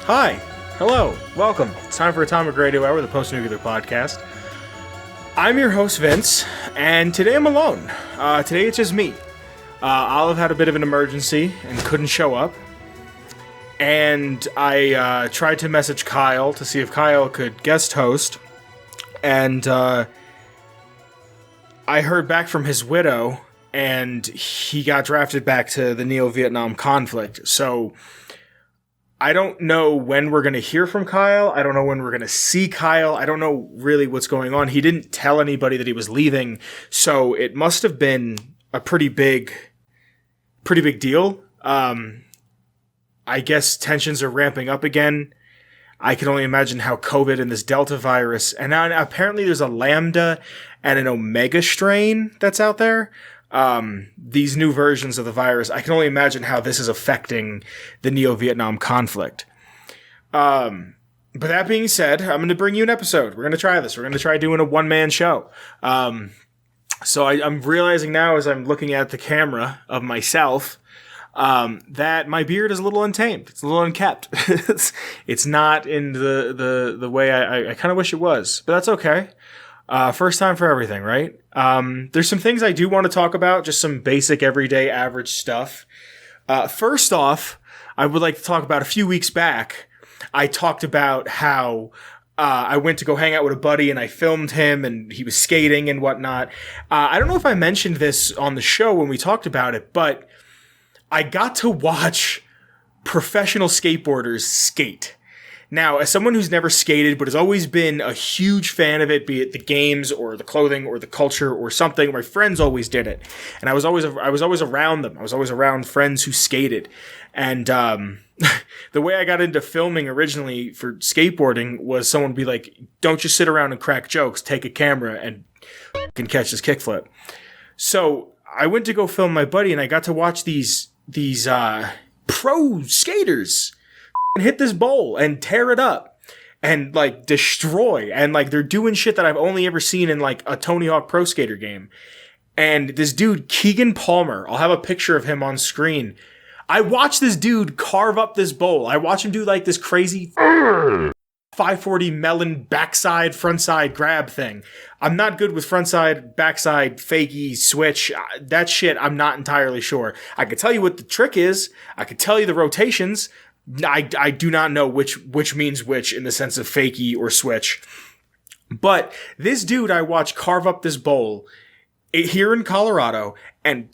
Hi, hello, welcome. It's time for Atomic Radio Hour, the post-nuclear podcast. I'm your host, Vince, and today I'm alone. Today it's just me. Olive had a bit of an emergency and couldn't show up. And I tried to message Kyle to see if Kyle could guest host. And I heard back from his widow, and he got drafted back to the Neo-Vietnam conflict. So I don't know when we're going to hear from Kyle. I don't know when we're going to see Kyle. I don't know really what's going on. He didn't tell anybody that he was leaving. So it must have been a pretty big deal. I guess tensions are ramping up again. I can only imagine how COVID and this Delta virus, and now apparently there's a Lambda and an Omega strain that's out there. These new versions of the virus, I can only imagine how this is affecting the Neo-Vietnam conflict. But that being said, I'm going to bring you an episode. We're going to try this. We're going to try doing a one-man show. So I'm realizing now as I'm looking at the camera of myself, that my beard is a little untamed. It's a little unkept. It's not in the way I kind of wish it was, but that's okay. First time for everything, right? There's some things I do want to talk about, just some basic everyday average stuff. First off, I would like to talk about a few weeks back. I talked about how I went to go hang out with a buddy and I filmed him and he was skating and whatnot. I don't know if I mentioned this on the show when we talked about it, but I got to watch professional skateboarders skate. Now, as someone who's never skated but has always been a huge fan of it, be it the games or the clothing or the culture or something, my friends always did it, and I was always around them. I was always around friends who skated, and the way I got into filming originally for skateboarding was someone would be like, "Don't just sit around and crack jokes. Take a camera and can catch this kickflip." So I went to go film my buddy, and I got to watch these pro skaters hit this bowl and tear it up and like destroy, and like they're doing shit that I've only ever seen in like a Tony Hawk Pro Skater game. And this dude, Keegan Palmer, I'll have a picture of him on screen. I watched this dude carve up this bowl. I watched him do like this crazy 540 melon backside, frontside grab thing. I'm not good with frontside, backside, fakie, switch. That shit, I'm not entirely sure. I could tell you what the trick is. I could tell you the rotations. I do not know which means which in the sense of fakie or switch. But this dude I watched carve up this bowl here in Colorado and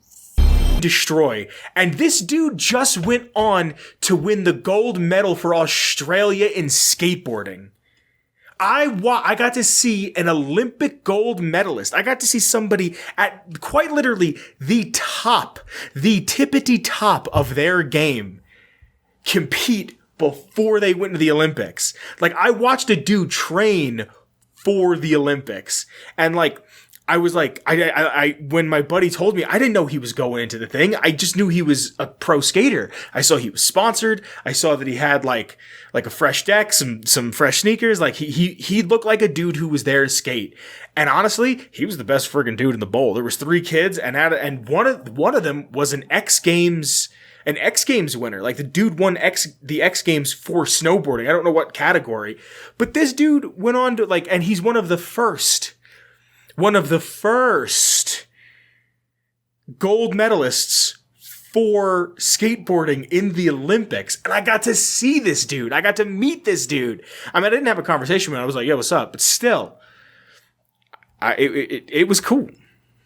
destroy. And this dude just went on to win the gold medal for Australia in skateboarding. I got to see an Olympic gold medalist. I got to see somebody at quite literally the tippity top of their game compete before they went to the Olympics. Like, I watched a dude train for the Olympics, and like, I was like, I when my buddy told me, I didn't know he was going into the thing. I just knew he was a pro skater. I saw he was sponsored. I saw that he had like a fresh deck, some fresh sneakers. Like he looked like a dude who was there to skate. And honestly, he was the best friggin' dude in the bowl. There was 3 kids, and one of them was an X Games winner. Like, the dude won the X Games for snowboarding. I don't know what category, but this dude went on to like, and he's one of the first gold medalists for skateboarding in the Olympics. And I got to see this dude. I got to meet this dude. I mean, I didn't have a conversation with him. I was like, "Yo, what's up?" But still, it was cool.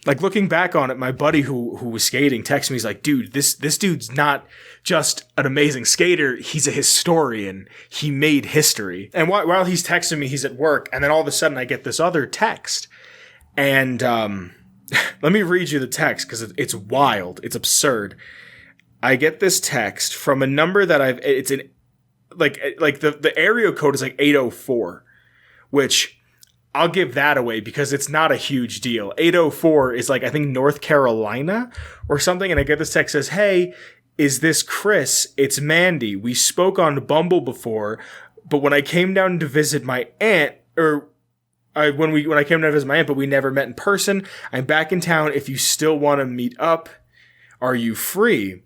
Like, looking back on it, my buddy who was skating texted me. He's like, "Dude, this dude's not just an amazing skater. He's a historian. He made history." And while he's texting me, he's at work. And then all of a sudden I get this other text. And let me read you the text because it's wild. It's absurd. I get this text from a number that it's an like the area code is like 804, which I'll give that away because it's not a huge deal. 804 is like, I think, North Carolina or something. And I get this text that says, "Hey, is this Chris? It's Mandy. We spoke on Bumble before, but when I came down to visit my aunt, when I came down to visit my aunt, but we never met in person. I'm back in town if you still want to meet up. Are you free?"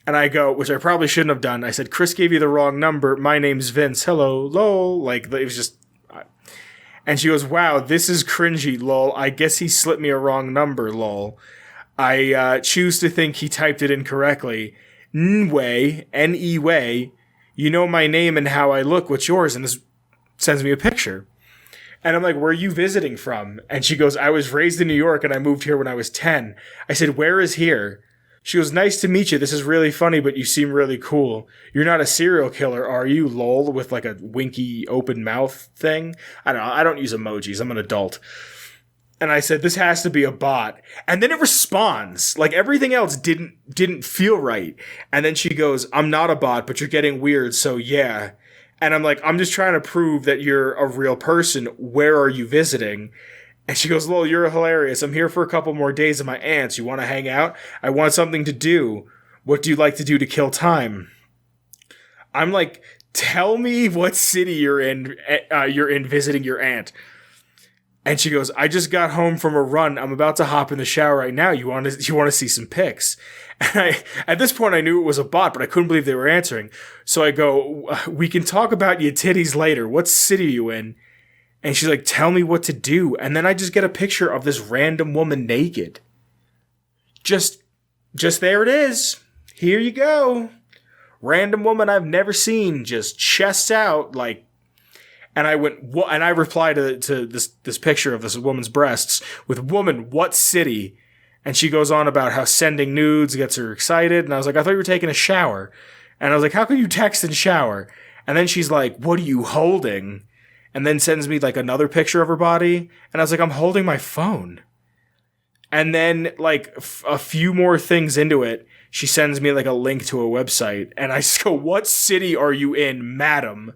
And I go, which I probably shouldn't have done. I said, Chris gave you the wrong number. My name's Vince. Hello, lol. Like, it was just... And she goes, wow, this is cringy, lol. I guess he slipped me a wrong number, lol. I choose to think he typed it incorrectly. Nway, N-E-Way, you know my name and how I look. What's yours? And this sends me a picture. And I'm like, where are you visiting from? And she goes, I was raised in New York and I moved here when I was 10. I said, where is here? She goes, nice to meet you. This is really funny, but you seem really cool. You're not a serial killer, are you? Lol, with like a winky open mouth thing. I don't know. I don't use emojis. I'm an adult. And I said, this has to be a bot. And then it responds. Like everything else didn't feel right. And then she goes, I'm not a bot, but you're getting weird. So yeah. And I'm like, I'm just trying to prove that you're a real person. Where are you visiting? And she goes, lol, you're hilarious. I'm here for a couple more days at my aunt's. You want to hang out? I want something to do. What do you like to do to kill time? I'm like, tell me what city you're in visiting your aunt. And she goes, I just got home from a run. I'm about to hop in the shower right now. You want to see some pics? And at this point, I knew it was a bot, but I couldn't believe they were answering. So I go, we can talk about your titties later. What city are you in? And she's like, tell me what to do. And then I just get a picture of this random woman naked. Just there it is. Here you go. Random woman I've never seen, just chest out, like. And I went, what? And I replied to this picture of this woman's breasts with, woman, what city? And she goes on about how sending nudes gets her excited. And I was like, I thought you were taking a shower. And I was like, how can you text and shower? And then she's like, what are you holding? And then sends me like another picture of her body. And I was like, I'm holding my phone. And then like a few more things into it, she sends me like a link to a website. And I go, what city are you in, madam?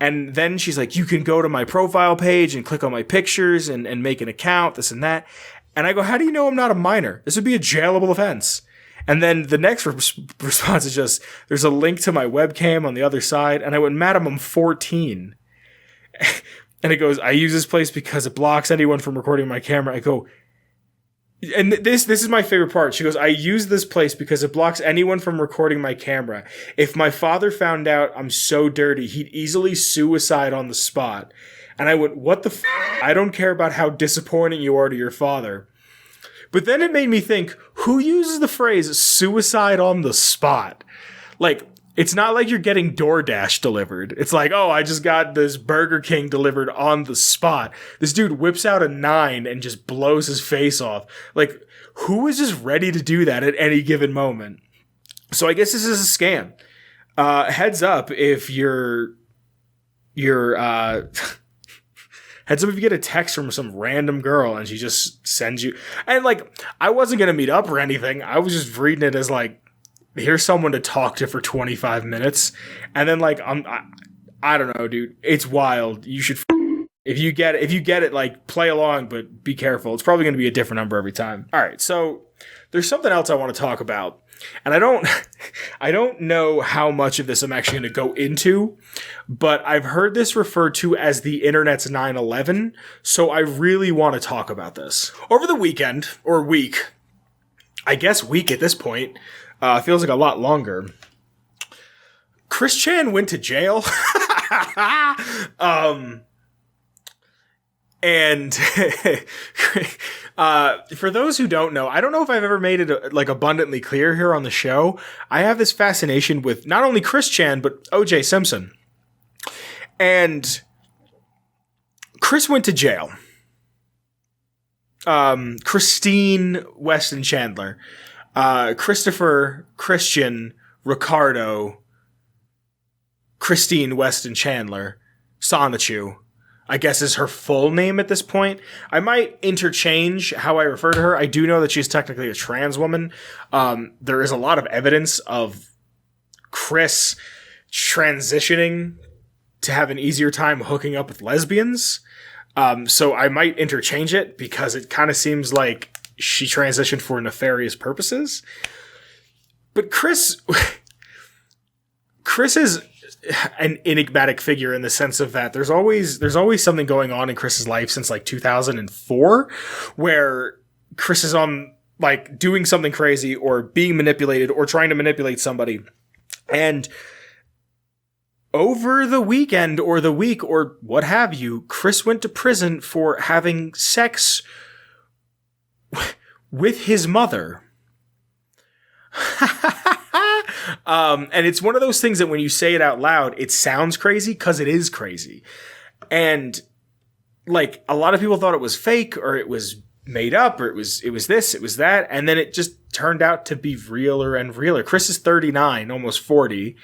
And then she's like, you can go to my profile page and click on my pictures and make an account, this and that. And I go, how do you know I'm not a minor? This would be a jailable offense. And then the next response is just, there's a link to my webcam on the other side. And I went, madam, I'm 14. And it goes, I use this place because it blocks anyone from recording my camera. I go, and this is my favorite part. She goes, I use this place because it blocks anyone from recording my camera. If my father found out I'm so dirty, he'd easily suicide on the spot. And I went, what the I don't care about how disappointing you are to your father. But then it made me think, who uses the phrase suicide on the spot? Like, it's not like you're getting DoorDash delivered. It's like, oh, I just got this Burger King delivered on the spot. This dude whips out a 9 and just blows his face off. Like, who is just ready to do that at any given moment? So I guess this is a scam. Heads up if you're heads up if you get a text from some random girl and she just sends you. And like, I wasn't going to meet up or anything. I was just reading it as like, here's someone to talk to for 25 minutes. And then like, I don't know, dude. It's wild. You should, if you get it, like play along, but be careful. It's probably going to be a different number every time. All right. So there's something else I want to talk about. And I don't know how much of this I'm actually going to go into, but I've heard this referred to as the internet's 9/11. So I really want to talk about this. Over the weekend, or week, I guess week at this point, feels like a lot longer. Chris Chan went to jail. And for those who don't know, I don't know if I've ever made it like abundantly clear here on the show. I have this fascination with not only Chris Chan, but O.J. Simpson. And Chris went to jail. Christine Weston Chandler. Christopher, Christian, Ricardo, Christine Weston Chandler, Sonichu, I guess is her full name at this point. I might interchange how I refer to her. I do know that she's technically a trans woman. There is a lot of evidence of Chris transitioning to have an easier time hooking up with lesbians. So I might interchange it because it kind of seems like she transitioned for nefarious purposes. But Chris is an enigmatic figure in the sense of that there's always something going on in Chris's life since like 2004, where Chris is on like doing something crazy or being manipulated or trying to manipulate somebody. And over the weekend or the week or what have you, Chris went to prison for having sex with his mother. And it's one of those things that when you say it out loud, it sounds crazy because it is crazy. And like a lot of people thought it was fake or it was made up or it was this, it was that. And then it just turned out to be realer and realer. Chris is 39, almost 40.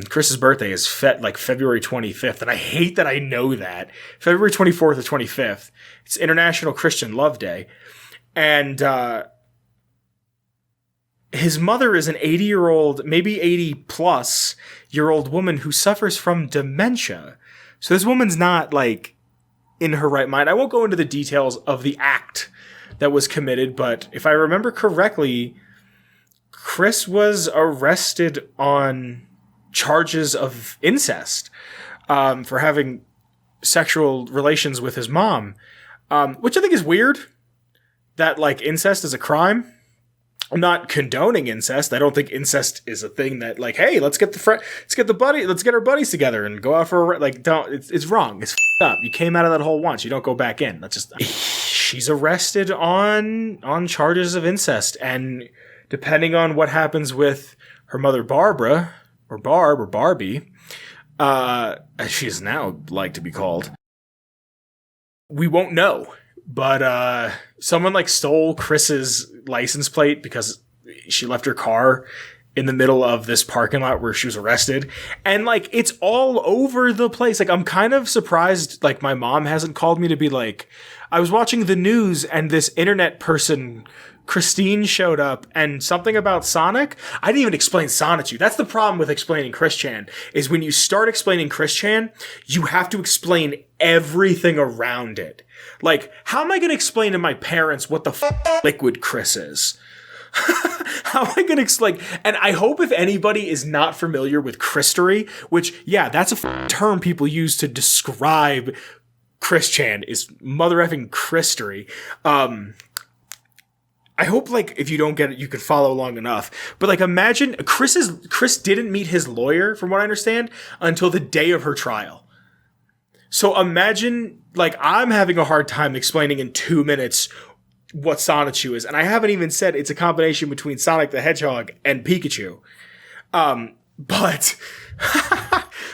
Chris's birthday is February 25th. And I hate that I know that. February 24th or 25th. It's International Christian Love Day. And, his mother is an 80-year-old, maybe 80-plus-year-old woman who suffers from dementia. So this woman's not, like, in her right mind. I won't go into the details of the act that was committed, but if I remember correctly, Chris was arrested on charges of incest for having sexual relations with his mom, which I think is weird, that, like, incest is a crime. I'm not condoning incest. I don't think incest is a thing that, like, hey, let's get our buddies together and go out for a, like, don't, it's wrong. It's up. You came out of that hole once. You don't go back in. That's just, she's arrested on charges of incest. And depending on what happens with her mother, Barbara, or Barb, or Barbie, as she is now like to be called, we won't know. But someone like stole Chris's license plate because she left her car in the middle of this parking lot where she was arrested. And like, it's all over the place. Like, I'm kind of surprised, like, my mom hasn't called me to be like, I was watching the news and this internet person, Christine, showed up and something about Sonic. I didn't even explain Sonic to you. That's the problem with explaining Chris Chan, is when you start explaining Chris Chan, you have to explain everything around it. Like, how am I going to explain to my parents what the Liquid Chris is? How am I going to explain? And I hope if anybody is not familiar with Christery, which, yeah, that's a term people use to describe Chris Chan, is mother effing Christery. I hope, like, if you don't get it, you can follow along enough. But, like, imagine Chris didn't meet his lawyer, from what I understand, until the day of her trial. So imagine, like, I'm having a hard time explaining in 2 minutes what Sonichu is. And I haven't even said it's a combination between Sonic the Hedgehog and Pikachu. But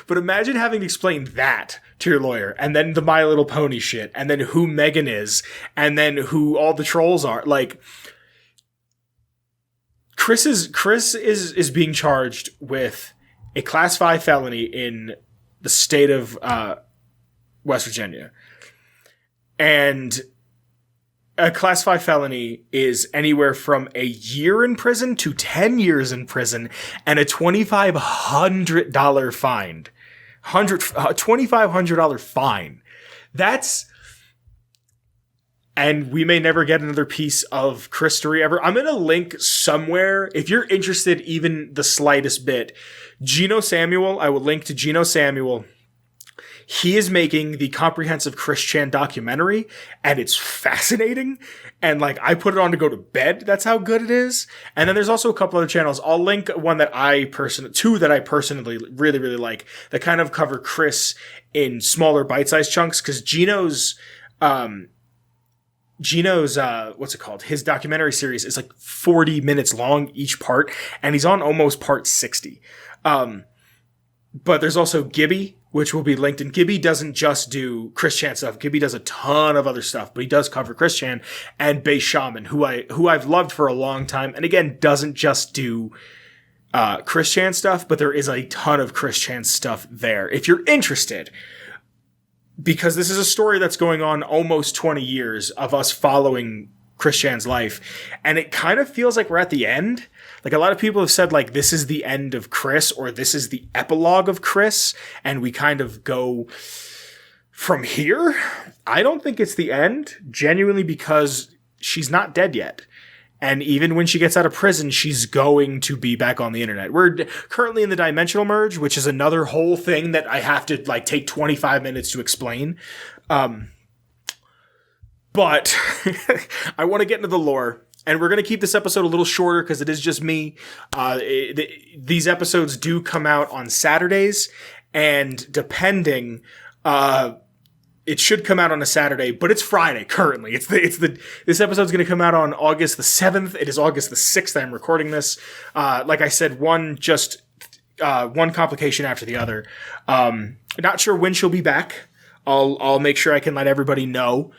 imagine having to explain that to your lawyer, and then the My Little Pony shit, and then who Megan is, and then who all the trolls are. Like, Chris is being charged with a Class 5 felony in the state of West Virginia. And a Class 5 felony is anywhere from a year in prison to 10 years in prison and a $2,500 fine. $2,500 fine. That's... And we may never get another piece of Christery ever. I'm going to link somewhere, if you're interested even the slightest bit, Geno Samuel. I will link to Geno Samuel. He is making the comprehensive Chris Chan documentary, and it's fascinating. And, like, I put it on to go to bed. That's how good it is. And then there's also a couple other channels. I'll link two that I personally really, really like, that kind of cover Chris in smaller bite-sized chunks, because Geno's what's it called? His documentary series is like 40 minutes long each part, and he's on almost part 60. But there's also Gibby, which will be linked, and Gibby doesn't just do Chris Chan stuff. Gibby does a ton of other stuff, but he does cover Chris Chan, and Bay Shaman, who I've loved for a long time, and again, doesn't just do Chris Chan stuff, but there is a ton of Chris Chan stuff there. If you're interested, because this is a story that's going on almost 20 years of us following Chris Chan's life. And it kind of feels like we're at the end. Like, a lot of people have said, like, this is the end of Chris, or this is the epilogue of Chris, and we kind of go from here. I don't think it's the end, genuinely, because she's not dead yet. And even when she gets out of prison, she's going to be back on the internet. We're currently in the dimensional merge, which is another whole thing that I have to, like, take 25 minutes to explain. But I want to get into the lore. And we're going to keep this episode a little shorter because it is just me. These episodes do come out on Saturdays, and depending, it should come out on a Saturday, but it's Friday currently. This episode's going to come out on August the 7th. It is August the 6th. I'm recording this. Like I said, one complication after the other. Not sure when she'll be back. I'll make sure I can let everybody know.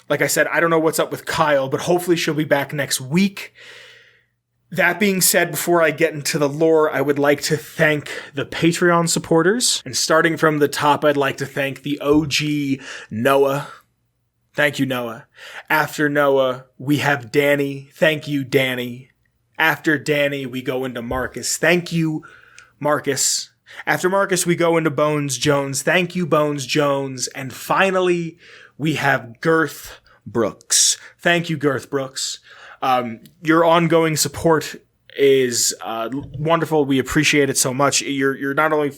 Like I said, I don't know what's up with Kyle, but hopefully she'll be back next week. That being said, before I get into the lore, I would like to thank the Patreon supporters. And starting from the top, I'd like to thank the OG Noah. Thank you, Noah. After Noah, we have Danny. Thank you, Danny. After Danny, we go into Marcus. Thank you, Marcus. After Marcus, we go into Bones Jones. Thank you, Bones Jones. And finally, we have Girth Brooks. Thank you, Girth Brooks. Your ongoing support is wonderful. We appreciate it so much. You're not only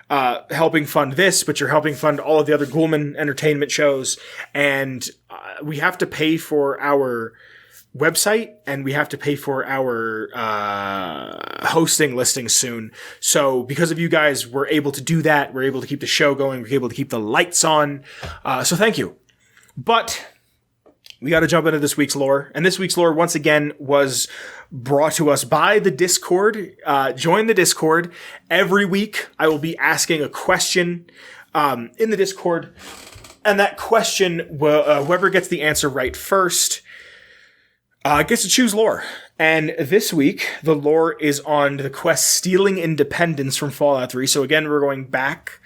helping fund this, but you're helping fund all of the other Ghoulman Entertainment shows. And we have to pay for our website, and we have to pay for our hosting listings soon. So because of you guys, we're able to do that. We're able to keep the show going. We're able to keep the lights on. So thank you. But we got to jump into this week's lore. And this week's lore, once again, was brought to us by the Discord. Join the Discord. Every week, I will be asking a question in the Discord. And that question, whoever gets the answer right first, gets to choose lore. And this week, the lore is on the quest Stealing Independence from Fallout 3. So again, we're going back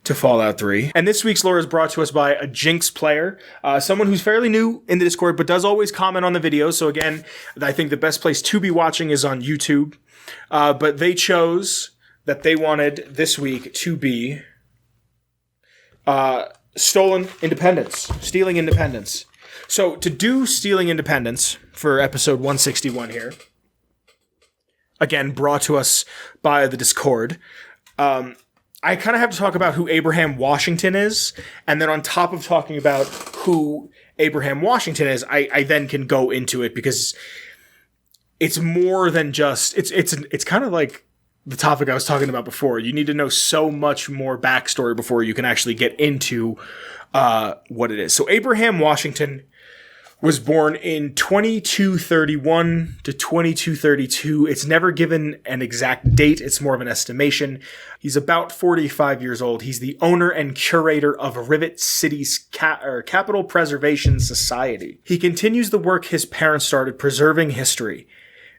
to Fallout 3. And this week's lore is brought to us by a Jinx player, someone who's fairly new in the Discord, but does always comment on the videos. So again, I think the best place to be watching is on YouTube. But they chose that they wanted this week to be Stealing Independence. So to do Stealing Independence for episode 161 here, again, brought to us by the Discord, I kind of have to talk about who Abraham Washington is, and then on top of talking about who Abraham Washington is, I then can go into it because it's more than just it's kind of like the topic I was talking about before. You need to know so much more backstory before you can actually get into what it is. So Abraham Washington was born in 2231 to 2232. It's never given an exact date. It's more of an estimation. He's about 45 years old. He's the owner and curator of Rivet City's Capital Preservation Society. He continues the work his parents started, preserving history.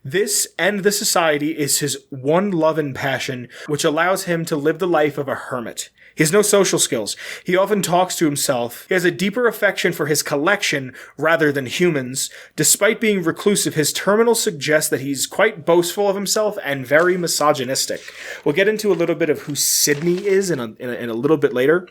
This and the society is his one love and passion, which allows him to live the life of a hermit. He has no social skills. He often talks to himself. He has a deeper affection for his collection rather than humans. Despite being reclusive, his terminal suggests that he's quite boastful of himself and very misogynistic. We'll get into a little bit of who Sydney is in a little bit later.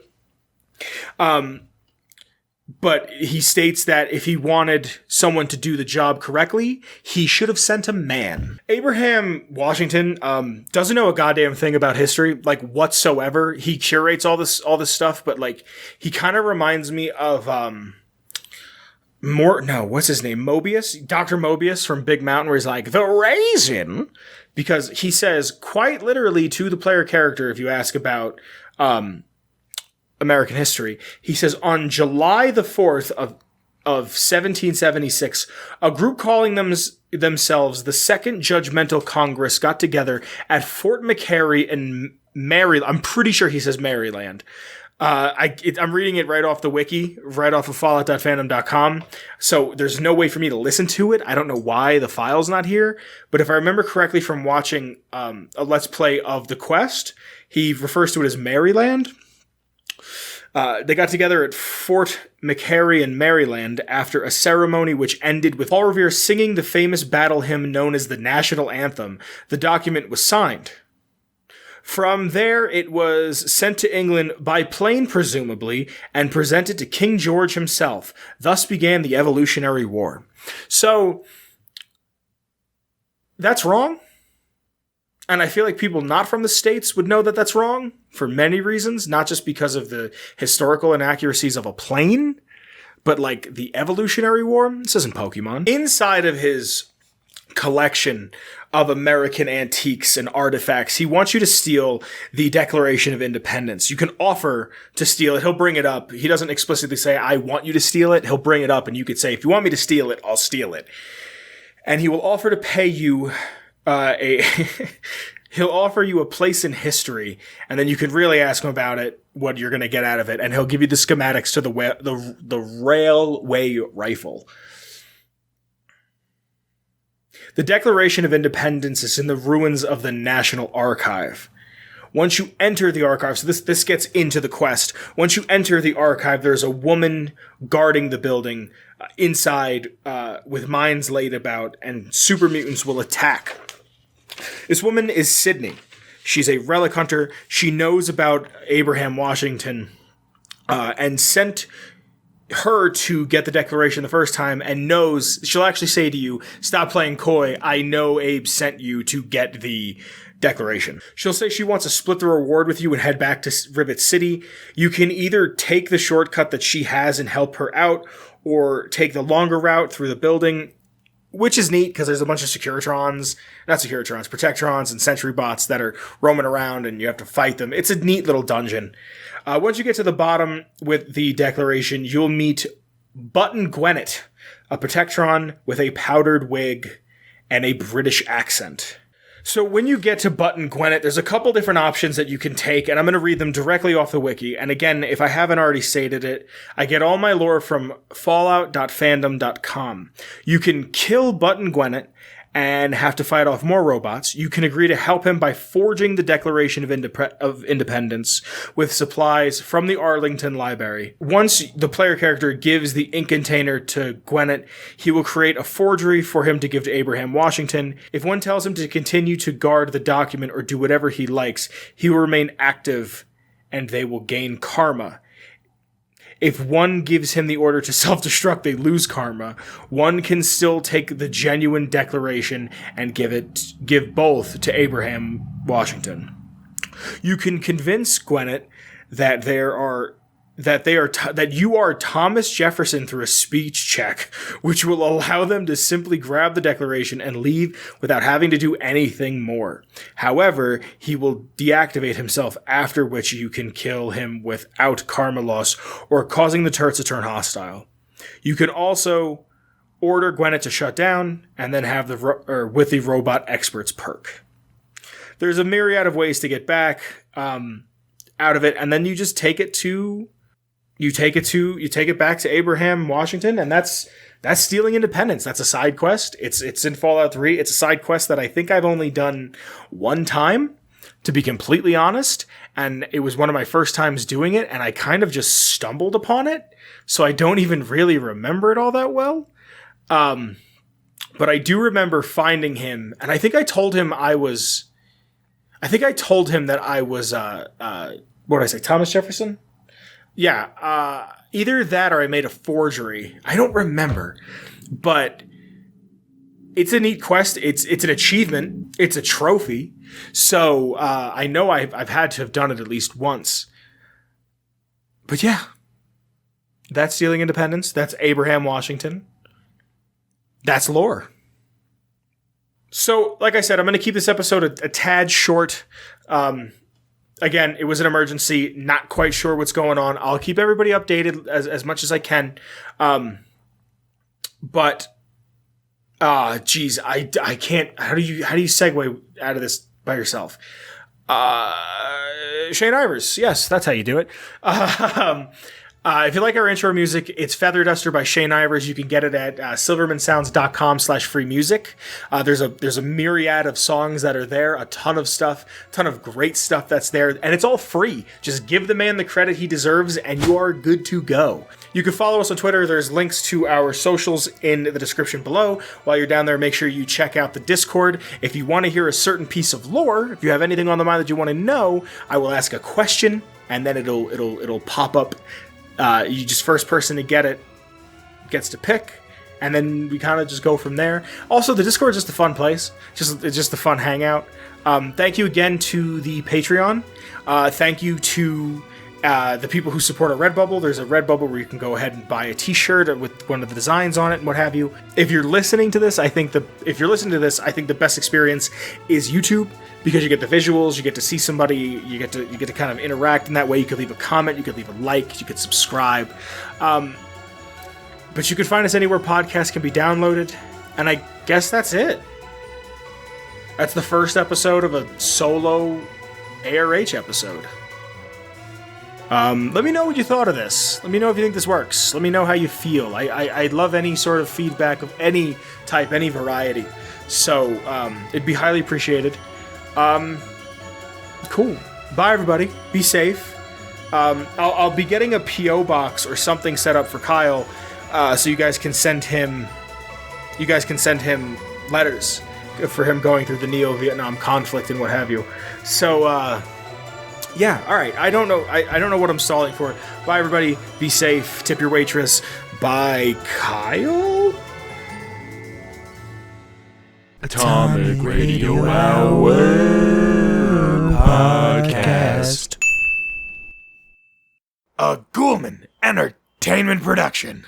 But he states that if he wanted someone to do the job correctly, he should have sent a man. Abraham Washington doesn't know a goddamn thing about history, like whatsoever. He curates all this stuff, but like he kind of reminds me of what's his name? Mobius? Dr. Mobius from Big Mountain, where he's like, the raisin, because he says quite literally to the player character, if you ask about American history, he says, on July the 4th of 1776, a group calling themselves the Second Judgmental Congress got together at Fort McHenry in Maryland. I'm pretty sure he says Maryland. I'm reading it right off the wiki, right off of fallout.fandom.com. So there's no way for me to listen to it. I don't know why the file's not here. But if I remember correctly from watching a Let's Play of the quest, he refers to it as Maryland. They got together at Fort McHenry in Maryland after a ceremony which ended with Paul Revere singing the famous battle hymn known as the National Anthem. The document was signed. From there, it was sent to England by plane, presumably, and presented to King George himself. Thus began the Evolutionary War. So, that's wrong. And I feel like people not from the States would know that that's wrong for many reasons, not just because of the historical inaccuracies of a plane, but like the Evolutionary War. This isn't Pokemon. Inside of his collection of American antiques and artifacts, he wants you to steal the Declaration of Independence. You can offer to steal it. He'll bring it up. He doesn't explicitly say, I want you to steal it. He'll bring it up, and you could say, if you want me to steal it, I'll steal it. And he will offer to pay you he'll offer you a place in history, and then you can really ask him about it, what you're going to get out of it, and he'll give you the schematics to the railway rifle. The Declaration of Independence is in the ruins of the National Archive. Once you enter the archive, so this gets into the quest. Once you enter the archive, there's a woman guarding the building inside with mines laid about, and super mutants will attack. This woman is Sydney. She's a relic hunter. She knows about Abraham Washington and sent her to get the Declaration the first time, and knows she'll actually say to you, stop playing coy, I know Abe sent you to get the Declaration. She'll say she wants to split the reward with you and head back to Rivet City. You can either take the shortcut that she has and help her out, or take the longer route through the building, which is neat because there's a bunch of Protectrons and Sentry bots that are roaming around, and you have to fight them. It's a neat little dungeon. Once you get to the bottom with the Declaration, you'll meet Button Gwennet, a Protectron with a powdered wig and a British accent. So when you get to Button Gwennet, there's a couple different options that you can take, and I'm going to read them directly off the wiki. And again, if I haven't already stated it, I get all my lore from fallout.fandom.com. You can kill Button Gwennet and have to fight off more robots. You can agree to help him by forging the Declaration of Independence with supplies from the Arlington Library. Once the player character gives the ink container to Gwennet, he will create a forgery for him to give to Abraham Washington. If one tells him to continue to guard the document or do whatever he likes, he will remain active and they will gain karma. If one gives him the order to self-destruct, they lose karma. One can still take the genuine Declaration and give both to Abraham Washington. You can convince Gwennet that you are Thomas Jefferson through a speech check, which will allow them to simply grab the Declaration and leave without having to do anything more. However, he will deactivate himself, after which you can kill him without karma loss or causing the turrets to turn hostile. You can also order Gwennet to shut down and then have with the Robot Experts perk. There's a myriad of ways to get back out of it, and then you just take it back to Abraham Washington, and that's stealing independence. That's a side quest. It's in Fallout 3. It's a side quest that I think I've only done one time, to be completely honest, and it was one of my first times doing it, and I kind of just stumbled upon it, so I don't even really remember it all that well. But I do remember finding him, and I think I told him that I was what did I say, Thomas Jefferson? Yeah, either that or I made a forgery. I don't remember, but it's a neat quest. It's an achievement. It's a trophy. So I know I've had to have done it at least once. But yeah, that's stealing independence. That's Abraham Washington. That's lore. So, like I said, I'm going to keep this episode a tad short. Again, it was an emergency, not quite sure what's going on. I'll keep everybody updated as much as I can. But geez, I can't. How do you segue out of this by yourself? Shane Ivers, yes, that's how you do it. If you like our intro music, it's Feather Duster by Shane Ivers. You can get it at silvermansounds.com/free music. There's a myriad of songs that are there, a ton of great stuff that's there, and it's all free. Just give the man the credit he deserves, and you are good to go. You can follow us on Twitter. There's links to our socials in the description below. While you're down there, make sure you check out the Discord. If you want to hear a certain piece of lore, if you have anything on the mind that you want to know, I will ask a question, and then it'll pop up. You just first person to get it gets to pick, and then we kind of just go from there. Also, the Discord is just a fun place. It's just a fun hangout. Thank you again to the Patreon. Thank you to The people who support a Redbubble, there's a Redbubble where you can go ahead and buy a t-shirt with one of the designs on it and what have you. If you're listening to this, I think the best experience is YouTube, because you get the visuals, you get to see somebody, you get to kind of interact in that way. You could leave a comment, you could leave a like, you could subscribe. But you can find us anywhere podcasts can be downloaded, and I guess that's it. That's the first episode of a solo ARH episode. Let me know what you thought of this. Let me know if you think this works. Let me know how you feel. I'd love any sort of feedback of any type, any variety. So, it'd be highly appreciated. Cool. Bye, everybody. Be safe. I'll be getting a P.O. box or something set up for Kyle, so you guys can send him letters for him going through the Neo-Vietnam conflict and what have you. So, yeah, all right. I don't know what I'm stalling for. Bye, everybody. Be safe. Tip your waitress. Bye, Kyle? Atomic Radio Hour Podcast. A Ghoulman Entertainment production.